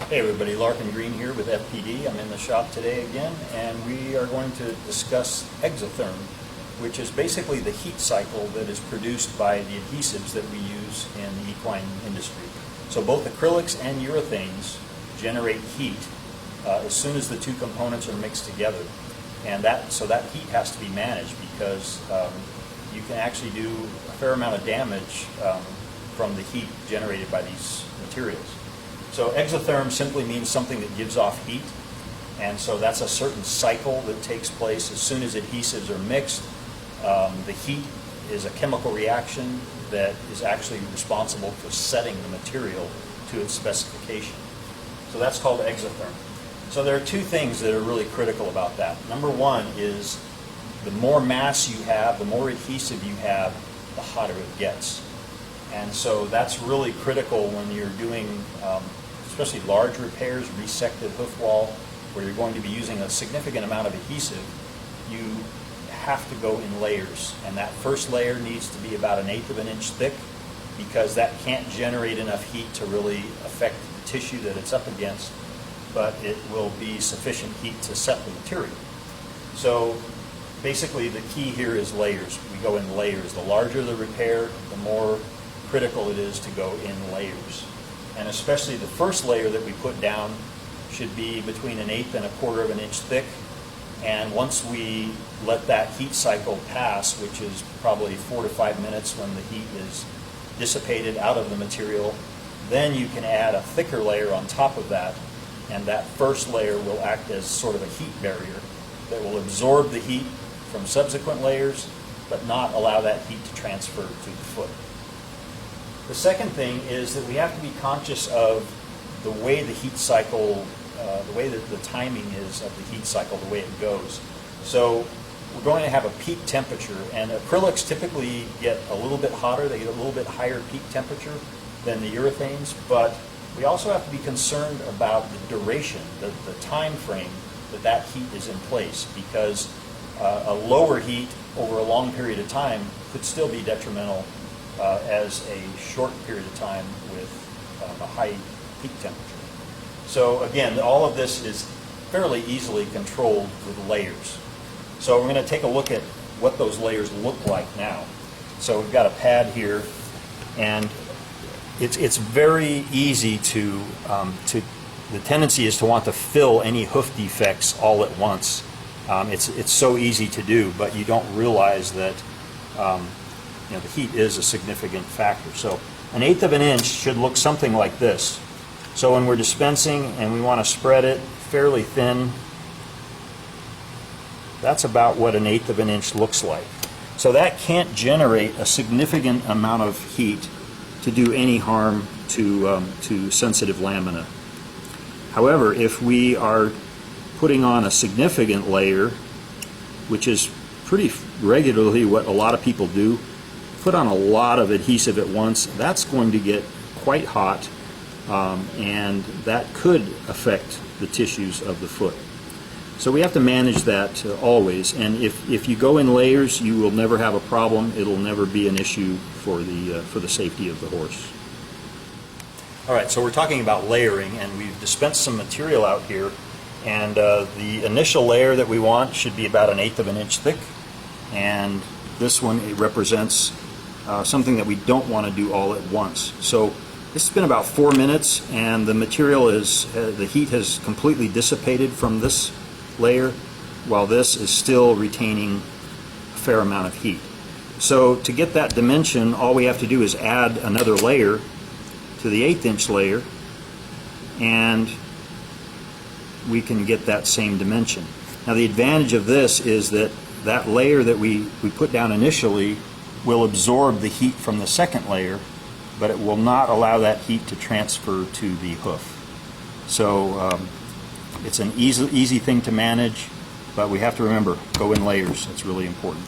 Hey everybody, Larkin Greene here with FPD. I'm in the shop today again, and we are going to discuss exotherm, which is basically the heat cycle that is produced by the adhesives that we use in the equine industry. So both acrylics and urethanes generate heat as soon as the two components are mixed together. And that heat has to be managed because you can actually do a fair amount of damage from the heat generated by these materials. So exotherm simply means something that gives off heat, and so that's a certain cycle that takes place as soon as adhesives are mixed. The heat is a chemical reaction that is actually responsible for setting the material to its specification. So that's called exotherm. So there are two things that are really critical about that. Number one is the more mass you have, the more adhesive you have, the hotter it gets. And so that's really critical when you're doing especially large repairs, resected hoof wall, where you're going to be using a significant amount of adhesive. You have to go in layers, and that first layer needs to be about 1/8 of an inch thick, because that can't generate enough heat to really affect the tissue that it's up against, but it will be sufficient heat to set the material. So basically the key here is layers. We go in layers. The larger the repair, the more critical it is to go in layers. And especially the first layer that we put down should be between 1/8 and 1/4 of an inch thick. And once we let that heat cycle pass, which is probably 4 to 5 minutes when the heat is dissipated out of the material, then you can add a thicker layer on top of that, and that first layer will act as sort of a heat barrier that will absorb the heat from subsequent layers, but not allow that heat to transfer to the foot. The second thing is that we have to be conscious of the way the heat cycle, the way that the timing is of the heat cycle, the way it goes. So we're going to have a peak temperature, and acrylics typically get a little bit hotter, they get a little bit higher peak temperature than the urethanes, but we also have to be concerned about the duration, the time frame that heat is in place, because a lower heat over a long period of time could still be detrimental as a short period of time with a high peak temperature. So again, all of this is fairly easily controlled with layers. So we're going to take a look at what those layers look like now. So we've got a pad here, and it's very easy to the tendency is to want to fill any hoof defects all at once. It's so easy to do, but you don't realize that the heat is a significant factor. So 1/8 of an inch should look something like this. So when we're dispensing and we want to spread it fairly thin, that's about what 1/8 of an inch looks like. So that can't generate a significant amount of heat to do any harm to sensitive lamina. However, if we are putting on a significant layer, which is pretty regularly what a lot of people do, put on a lot of adhesive at once, that's going to get quite hot, and that could affect the tissues of the foot. So we have to manage that always, and if you go in layers, you will never have a problem. It'll never be an issue for the safety of the horse. All right, so we're talking about layering, and we've dispensed some material out here, and the initial layer that we want should be about 1/8 of an inch thick, and this one, it represents something that we don't want to do all at once. So this has been about 4 minutes, and the material is, the heat has completely dissipated from this layer, while this is still retaining a fair amount of heat. So to get that dimension, all we have to do is add another layer to the 1/8 inch layer, and we can get that same dimension. Now the advantage of this is that that layer that we put down initially will absorb the heat from the second layer, but it will not allow that heat to transfer to the hoof. So it's an easy thing to manage, but we have to remember, go in layers. It's really important.